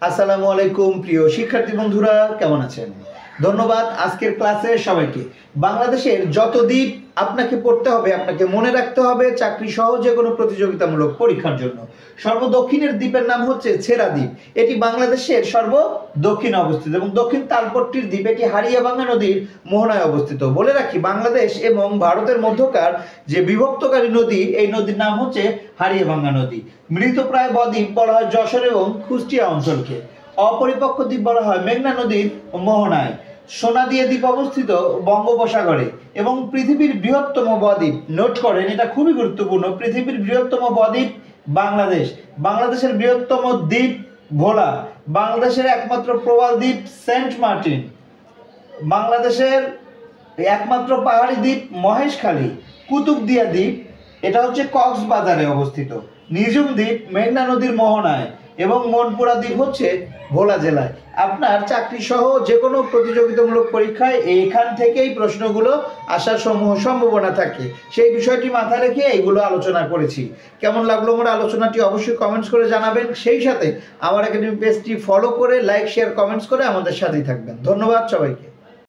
আসসালামু আলাইকুম প্রিয় শিক্ষার্থী বন্ধুরা, কেমন আছেন? ধন্যবাদ আজকের ক্লাসে সবাইকে। বাংলাদেশের যত দ্বীপ আপনাকে পড়তে হবে, আপনাকে মনে রাখতে হবে চাকরি সহ যে কোনো প্রতিযোগিতামূলক পরীক্ষার জন্য। সর্বদক্ষিণের দ্বীপের নাম হচ্ছে ছেড়া দ্বীপ। এটি বাংলাদেশের সর্বদক্ষিণে অবস্থিত এবং দক্ষিণ তালপট্টির দ্বীপ এটি হারিয়াভাঙ্গা নদীর মোহনায় অবস্থিত। বলে রাখি, বাংলাদেশ এবং ভারতের মধ্যকার যে বিভক্তকারী নদী, এই নদীর নাম হচ্ছে হারিয়াভাঙ্গা নদী। মৃতপ্রায় বদ্বীপ বলা হয় যশোর এবং কুষ্টিয়া অঞ্চলকে। অপরিপক্ক দ্বীপ বলা হয় মেঘনা নদীর মোহনায়। সোনাদিয়া দ্বীপ অবস্থিত বঙ্গোপসাগরে এবং পৃথিবীর বৃহত্তম বদ্বীপ, নোট করেন এটা খুবই গুরুত্বপূর্ণ, পৃথিবীর বৃহত্তম বদ্বীপ বাংলাদেশ। বাংলাদেশের বৃহত্তম দ্বীপ ভোলা। বাংলাদেশের একমাত্র প্রবাল দ্বীপ সেন্ট মার্টিন। বাংলাদেশের একমাত্র পাহাড়ি দ্বীপ মহেশখালী। কুতুবদিয়া দ্বীপ এটা হচ্ছে কক্সবাজারে অবস্থিত। নিজুম দ্বীপ মেঘনা নদীর মোহনায় এবং মনপুরা দ্বীপ হচ্ছে ভোলা জেলায়। আপনার চাকরি সহ যে কোনো প্রতিযোগিতামূলক পরীক্ষায় এখান থেকেই প্রশ্নগুলো আসার সম্ভাবনা থাকে। সেই বিষয়টি মাথায় রেখে এইগুলো আলোচনা করেছি। কেমন লাগলো আমার আলোচনাটি অবশ্যই কমেন্টস করে জানাবেন। সেই সাথে আমার একাডেমি পেজটি ফলো করে লাইক শেয়ার কমেন্টস করে আমাদের সাথেই থাকবেন। ধন্যবাদ সবাইকে।